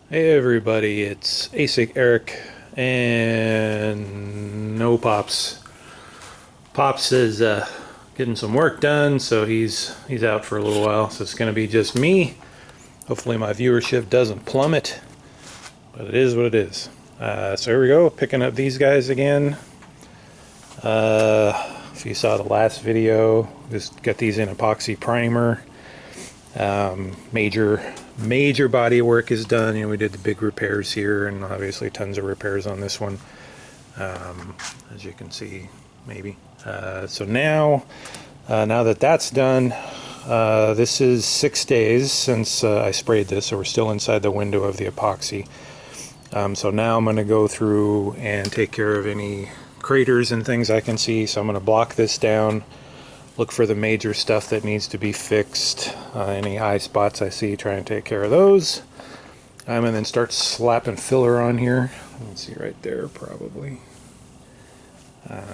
Hey everybody, it's ASIC Eric and no Pops. Pops is getting some work done, so he's out for a little while. So it's going to be just me. Hopefully my viewership doesn't plummet, but it is what it is. So here we go, picking up these guys again. If you saw the last video, just got these in epoxy primer. Major body work is done. We did the big repairs here, and obviously tons of repairs on this one, as you can see, maybe. So now that that's done, this is 6 days since I sprayed this, so we're still inside the window of the epoxy. So now I'm going to go through and take care of any craters and things I can see. So I'm going to block this down, look for the major stuff that needs to be fixed, any eye spots I see, try and take care of those, and then start slapping filler on here. Let's see, right there probably,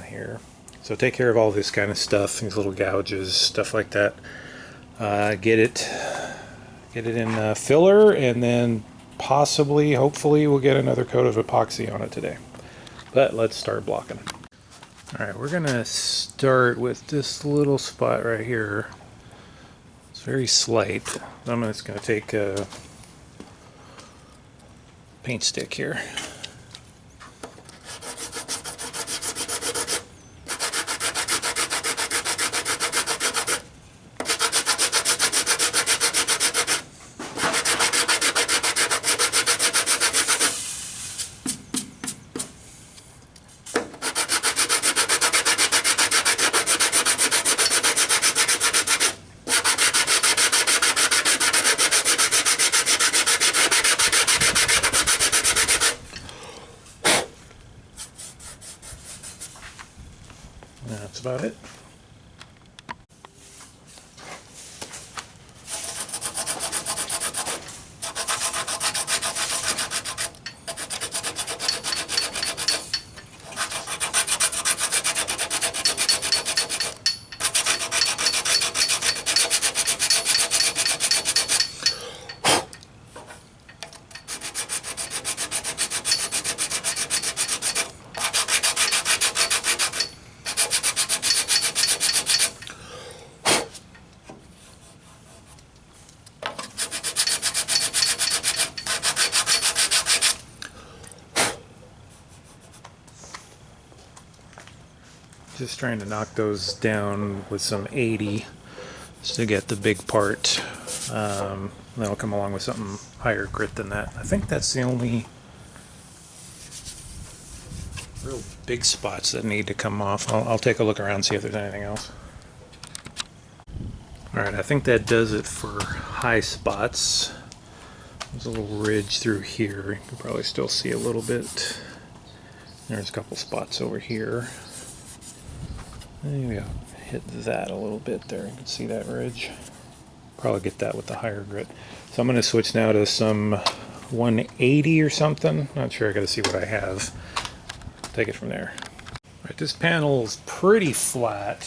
here. So take care of all this kind of stuff, these little gouges, stuff like that. Get it in filler, and then possibly, hopefully, we'll get another coat of epoxy on it today. But let's start blocking. Alright, we're going to start with this little spot right here. It's very slight. I'm just going to take a paint stick here. That's about it. Just trying to knock those down with some 80 just to get the big part. That'll come along with something higher grit than that. I think that's the only real big spots that need to come off. I'll take a look around, see if there's anything else. Alright, I think that does it for high spots. There's a little ridge through here. You can probably still see a little bit. There's a couple spots over here. Maybe I'll hit that a little bit there. You can see that ridge. Probably get that with the higher grit. So I'm going to switch now to some 180 or something. Not sure, I got to see what I have. Take it from there. All right, this panel is pretty flat.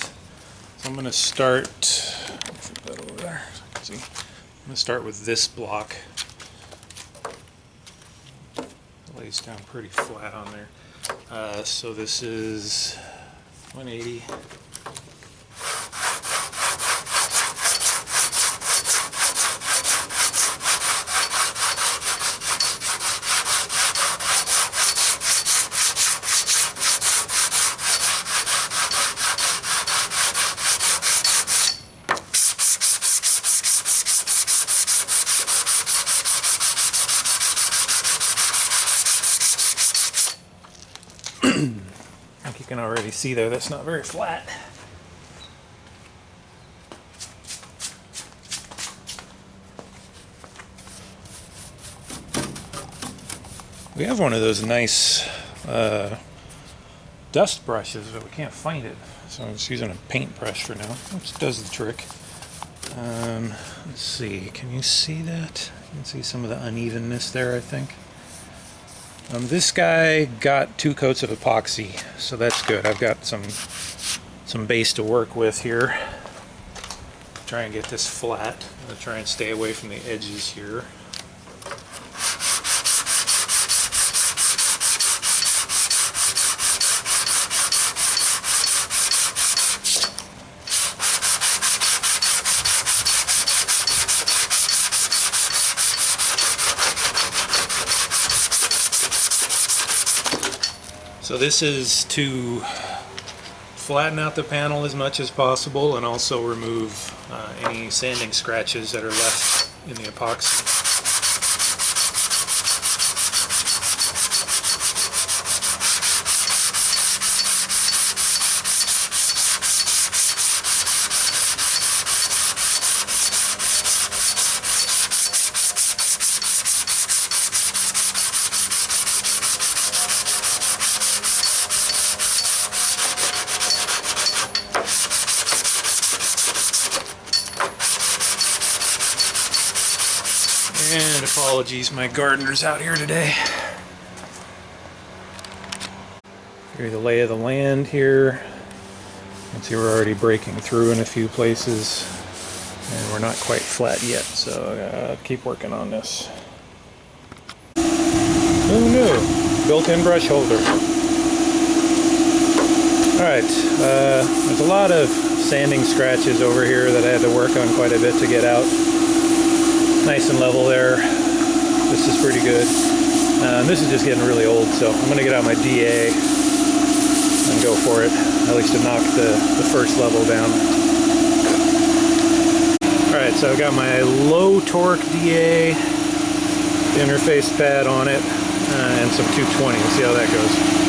So I'm going to start, flip that over there so I can see. I'm going to start with this block. It lays down pretty flat on there. So this is 180. I think you can already see there that's not very flat. We have one of those nice dust brushes, but we can't find it. So I'm just using a paintbrush for now, which does the trick. Let's see, can you see that? You can see some of the unevenness there, I think. This guy got 2 coats of epoxy, so that's good. I've got some base to work with here. Try and get this flat. I'm going to try and stay away from the edges here. So this is to flatten out the panel as much as possible and also remove any sanding scratches that are left in the epoxy. And apologies, my gardener's out here today. Here's the lay of the land here. You can see we're already breaking through in a few places. And we're not quite flat yet, so keep working on this. Oh no, built-in brush holder. Alright, there's a lot of sanding scratches over here that I had to work on quite a bit to get out. Nice and level there. This is pretty good. This is just getting really old, so I'm going to get out my DA and go for it, at least to knock the first level down. Alright, so I've got my low torque DA interface pad on it and some 220. We'll see how that goes.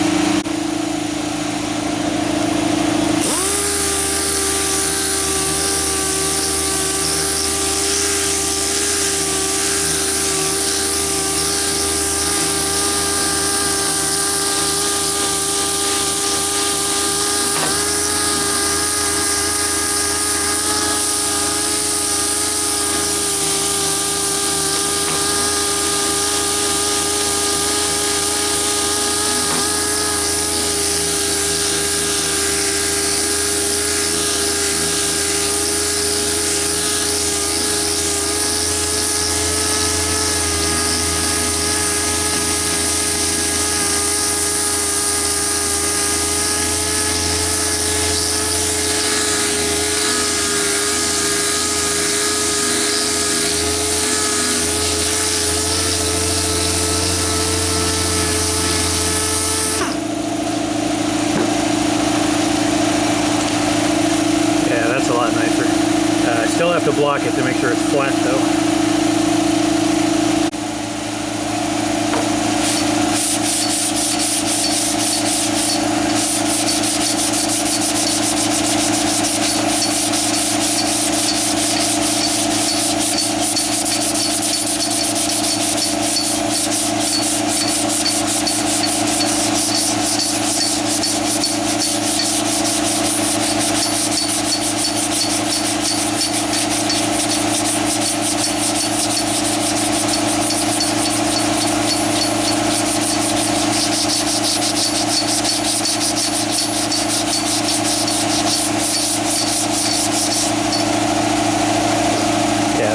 Still have to block it to make sure it's flat though.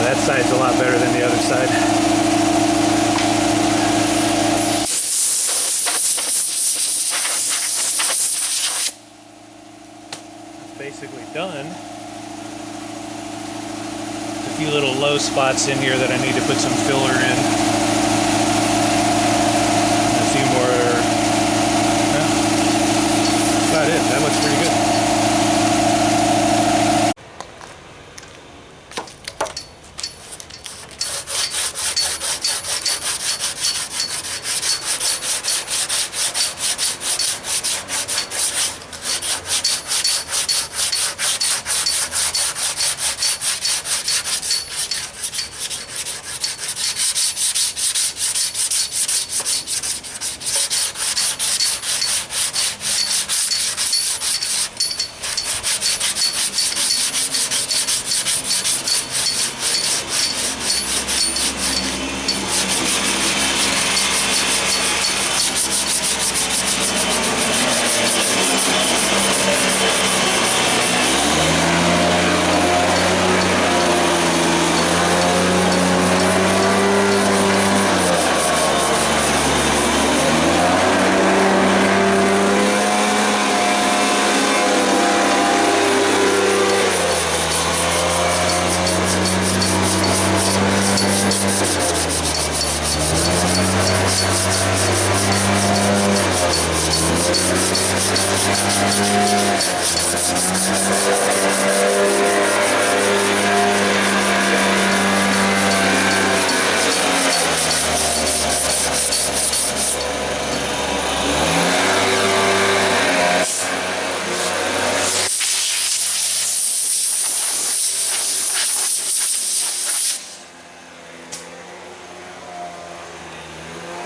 That side's a lot better than the other side. It's basically done. There's a few little low spots in here that I need to put some filler in. A few more. That's about it. That looks pretty good.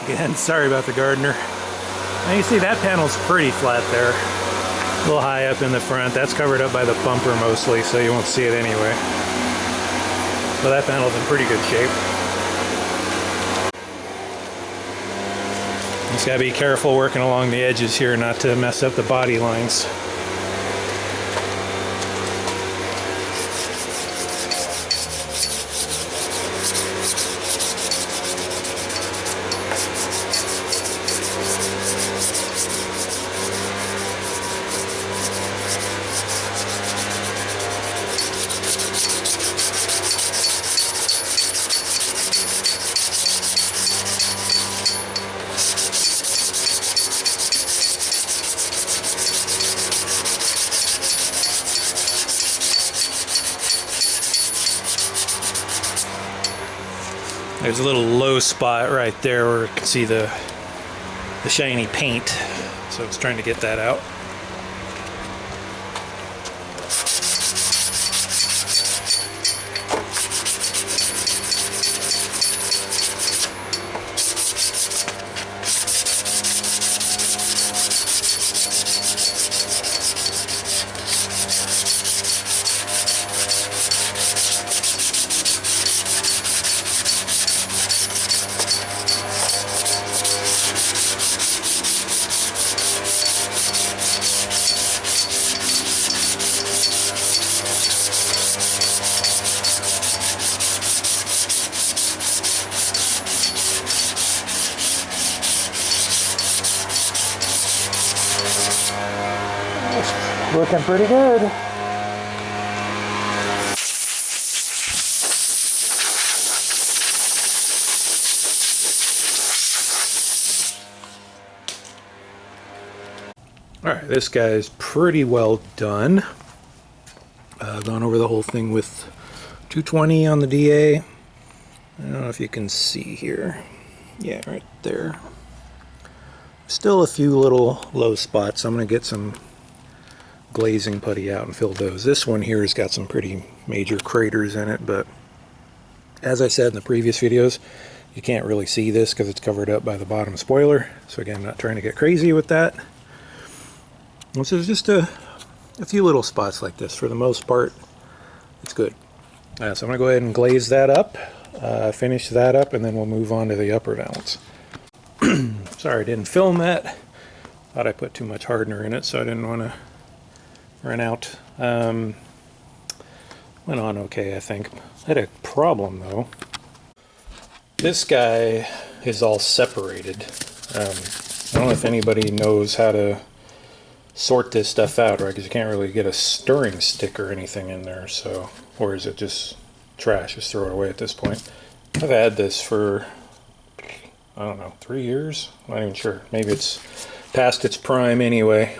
Again, sorry about the gardener. Now you see that panel's pretty flat there. A little high up in the front. That's covered up by the bumper mostly, so you won't see it anyway. But that panel's in pretty good shape. Just gotta be careful working along the edges here not to mess up the body lines. There's a little low spot right there where you can see the shiny paint, so it's trying to get that out. Looking pretty good. Alright, this guy is pretty well done. Gone over the whole thing with 220 on the DA. I don't know if you can see here. Yeah, right there. Still a few little low spots. I'm going to get some glazing putty out and fill those. This one here has got some pretty major craters in it, but as I said in the previous videos, you can't really see this because it's covered up by the bottom spoiler. So again, not trying to get crazy with that. This is just a few little spots like this. For the most part, it's good. So I'm going to go ahead and glaze that up, finish that up, and then we'll move on to the upper valance. Sorry I didn't film that. Thought I put too much hardener in it, so I didn't want to run out. Went on okay, I think. I had a problem though. This guy is all separated. I don't know if anybody knows how to sort this stuff out, right? Because you can't really get a stirring stick or anything in there, so, or is it just trash? Just throw it away at this point. I've had this for, I don't know, 3 years? I'm not even sure. Maybe it's past its prime anyway.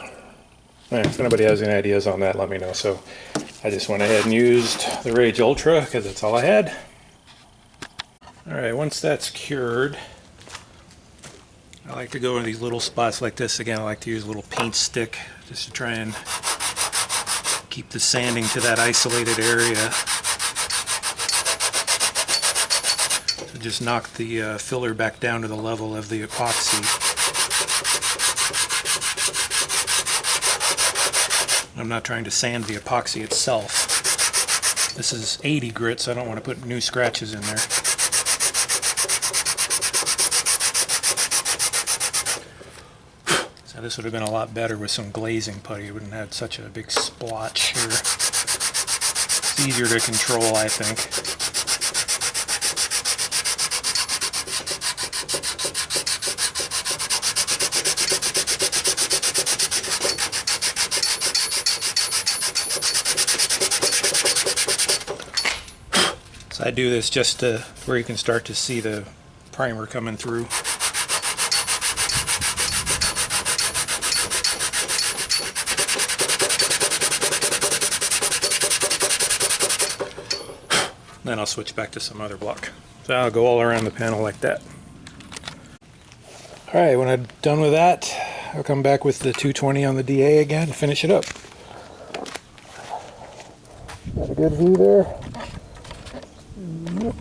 If anybody has any ideas on that, let me know. So I just went ahead and used the Rage Ultra because that's all I had. Alright, once that's cured, I like to go in these little spots like this. Again, I like to use a little paint stick just to try and keep the sanding to that isolated area. So just knock the filler back down to the level of the epoxy. I'm not trying to sand the epoxy itself. This is 80 grit, so I don't want to put new scratches in there. So this would have been a lot better with some glazing putty. It wouldn't have had such a big splotch here. It's easier to control, I think. So I do this just to where you can start to see the primer coming through. Then I'll switch back to some other block. So I'll go all around the panel like that. All right, when I'm done with that, I'll come back with the 220 on the DA again and finish it up. Got a good view there. Yep.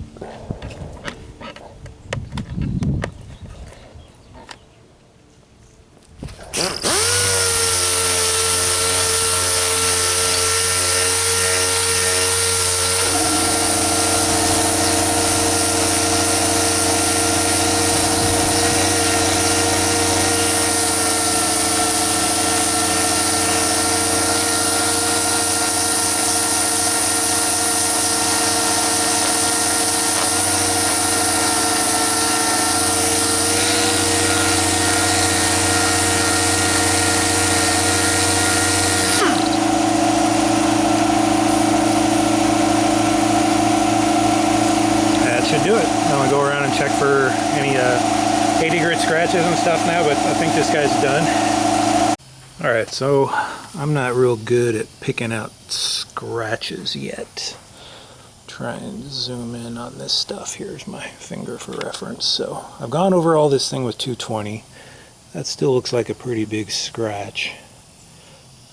Should do it. I'm gonna go around and check for any 80 grit scratches and stuff now, but I think this guy's done. All right, so I'm not real good at picking out scratches yet. Try and zoom in on this stuff. Here's my finger for reference. So I've gone over all this thing with 220. That still looks like a pretty big scratch.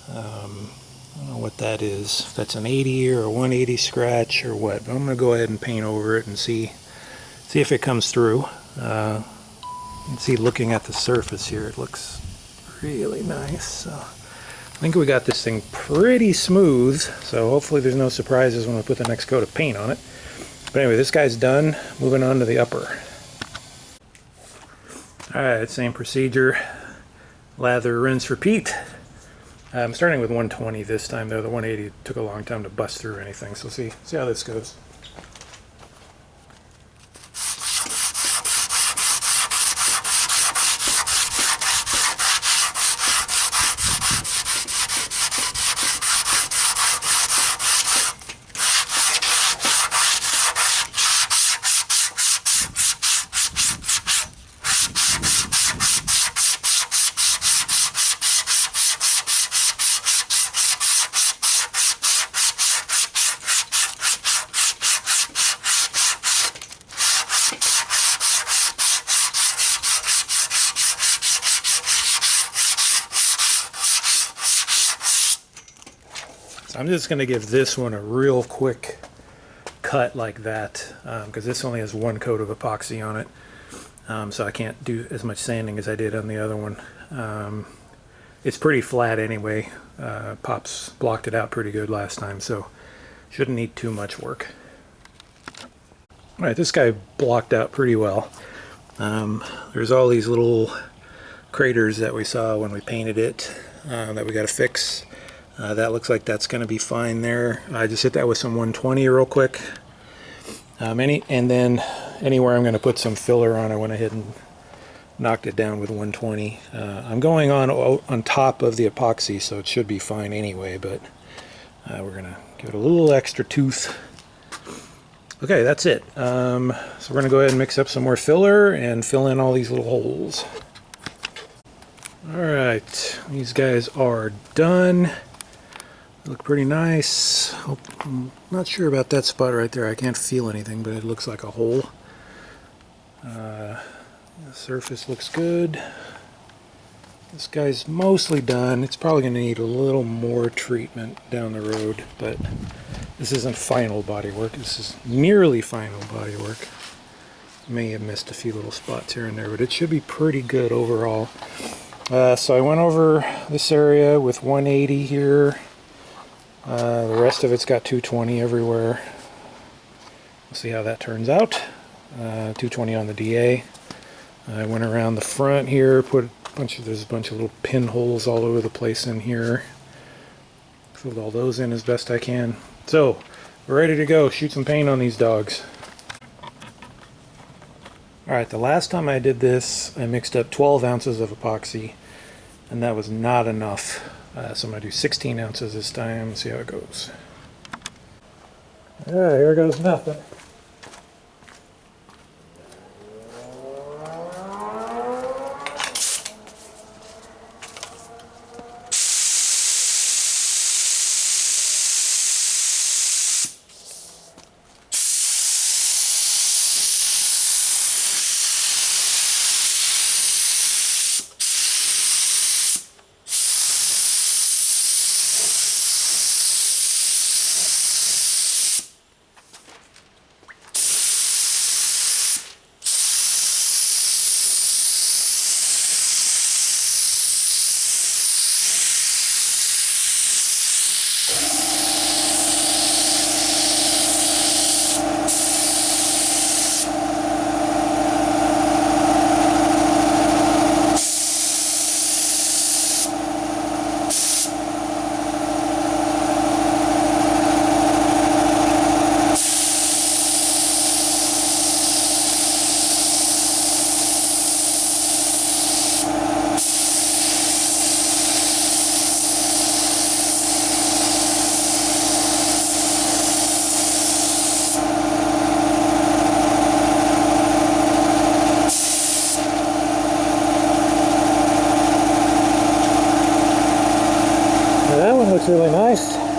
I don't know what that is, if that's an 80 or a 180 scratch or what, but I'm going to go ahead and paint over it and see if it comes through. You can see, looking at the surface here, it looks really nice. So I think we got this thing pretty smooth, so hopefully there's no surprises when we put the next coat of paint on it. But anyway, this guy's done. Moving on to the upper. Alright, same procedure. Lather, rinse, repeat. I'm starting with 120 this time, though. The 180 took a long time to bust through anything, so see how this goes. I'm just going to give this one a real quick cut like that, because this only has one coat of epoxy on it, so I can't do as much sanding as I did on the other one. It's pretty flat anyway. Pops blocked it out pretty good last time, so shouldn't need too much work. Alright, this guy blocked out pretty well. There's all these little craters that we saw when we painted it that we got to fix. That looks like that's going to be fine there. I just hit that with some 120 real quick. And then anywhere I'm going to put some filler on, I went ahead and knocked it down with 120. I'm going on top of the epoxy, so it should be fine anyway, but we're going to give it a little extra tooth. Okay, that's it. So we're going to go ahead and mix up some more filler and fill in all these little holes. Alright, these guys are done. Look pretty nice. I'm not sure about that spot right there. I can't feel anything, but it looks like a hole. The surface looks good. This guy's mostly done. It's probably going to need a little more treatment down the road, but this isn't final body work. This is nearly final body work. May have missed a few little spots here and there, but it should be pretty good overall. So I went over this area with 180 here. The rest of it's got 220 everywhere. We'll see how that turns out. 220 on the DA. I went around the front here, there's a bunch of little pinholes all over the place in here. Filled all those in as best I can. So, we're ready to go. Shoot some paint on these dogs. Alright, the last time I did this, I mixed up 12 ounces of epoxy, and that was not enough. So I'm going to do 16 ounces this time, see how it goes. Yeah, here goes nothing. looks really nice.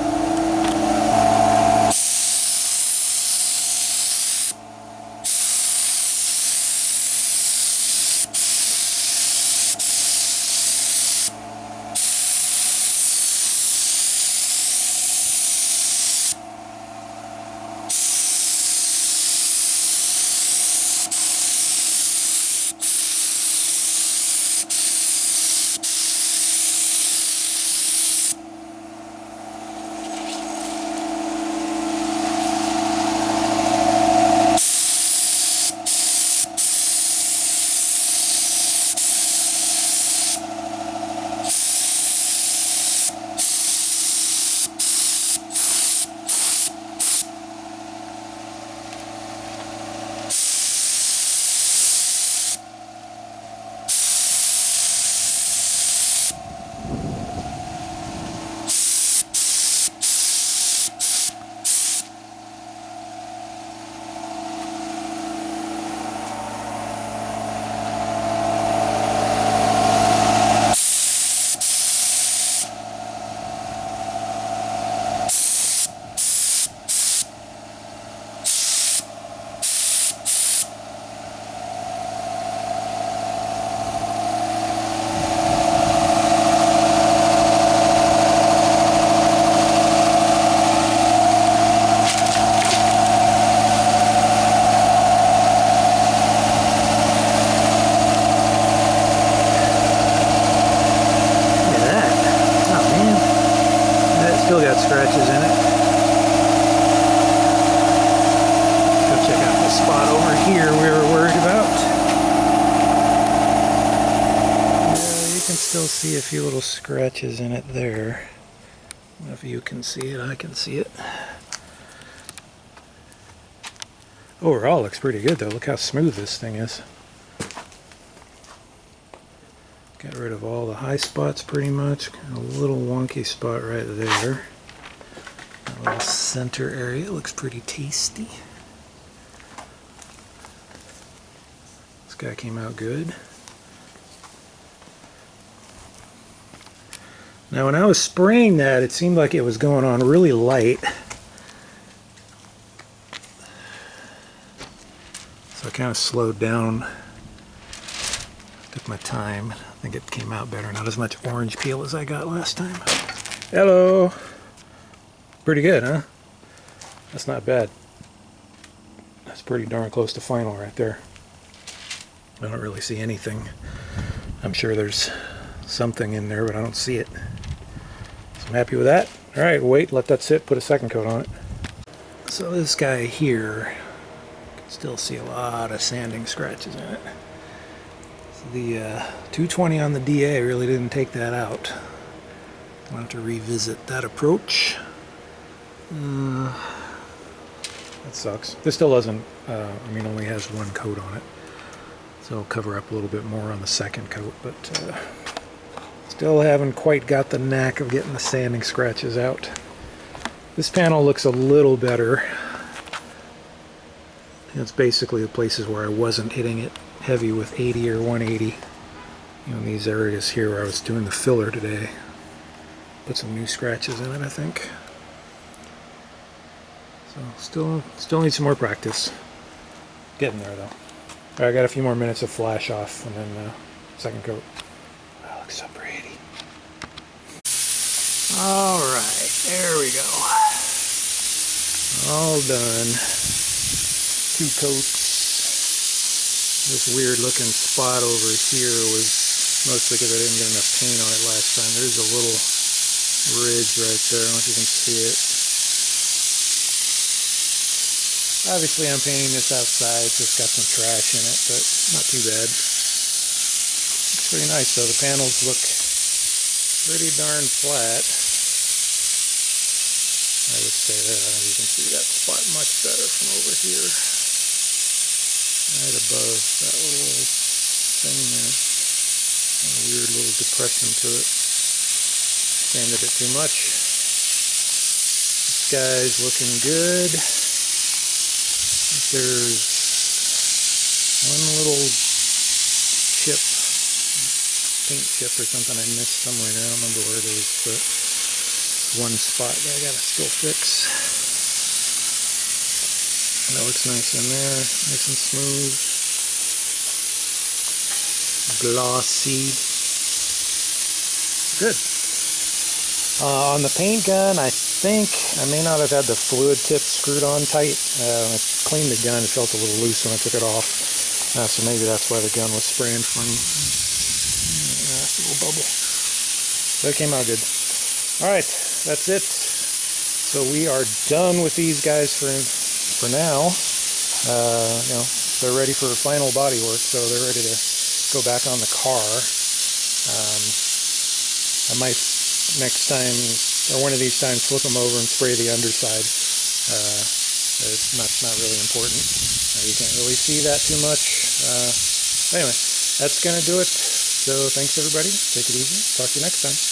Still got scratches in it. Go check out the spot over here we were worried about. Yeah, you can still see a few little scratches in it there. I don't know if you can see it, I can see it. Overall, looks pretty good though. Look how smooth this thing is. Got rid of all the high spots pretty much. A little wonky spot right there. That little center area looks pretty tasty. This guy came out good. Now when I was spraying that, it seemed like it was going on really light. So I kind of slowed down. Took my time. I think it came out better. Not as much orange peel as I got last time. Hello. Pretty good, huh? That's not bad. That's pretty darn close to final right there. I don't really see anything. I'm sure there's something in there, but I don't see it. So I'm happy with that. All right, wait, let that sit, put a second coat on it. So this guy here, you can still see a lot of sanding scratches in it. The 220 on the DA really didn't take that out. I'll have to revisit that approach. That sucks. This still doesn't, only has one coat on it. So it'll cover up a little bit more on the second coat, but still haven't quite got the knack of getting the sanding scratches out. This panel looks a little better. It's basically the places where I wasn't hitting it heavy with 80 or 180. You know, these areas here where I was doing the filler today. Put some new scratches in it, I think. So still need some more practice. Getting there though. All right, I got a few more minutes of flash off and then second coat. That looks so pretty. All right, there we go. All done. 2 coats. This weird looking spot over here was mostly because I didn't get enough paint on it last time. There's a little ridge right there. I don't know if you can see it. Obviously I'm painting this outside, so it's got some trash in it, but not too bad. Looks pretty nice though. The panels look pretty darn flat. I would say that. I don't know if you can see that spot much better from over here. Right above that little thing there. A weird little depression to it. Sanded it too much. This guy's looking good. There's one little chip, paint chip or something I missed somewhere. I don't remember where it is, but one spot that I gotta still fix. That looks nice in there, nice and smooth, glossy. Good. On the paint gun, I think I may not have had the fluid tip screwed on tight. When I cleaned the gun, it felt a little loose when I took it off. So maybe that's why the gun was spraying funny. Nice little bubble. But it came out good. Alright, that's it. So we are done with these guys for now. You know, they're ready for final body work, so they're ready to go back on the car. I might next time, or one of these times, flip them over and spray the underside. It's not really important. You can't really see that too much. Anyway, that's going to do it. So thanks everybody. Take it easy. Talk to you next time.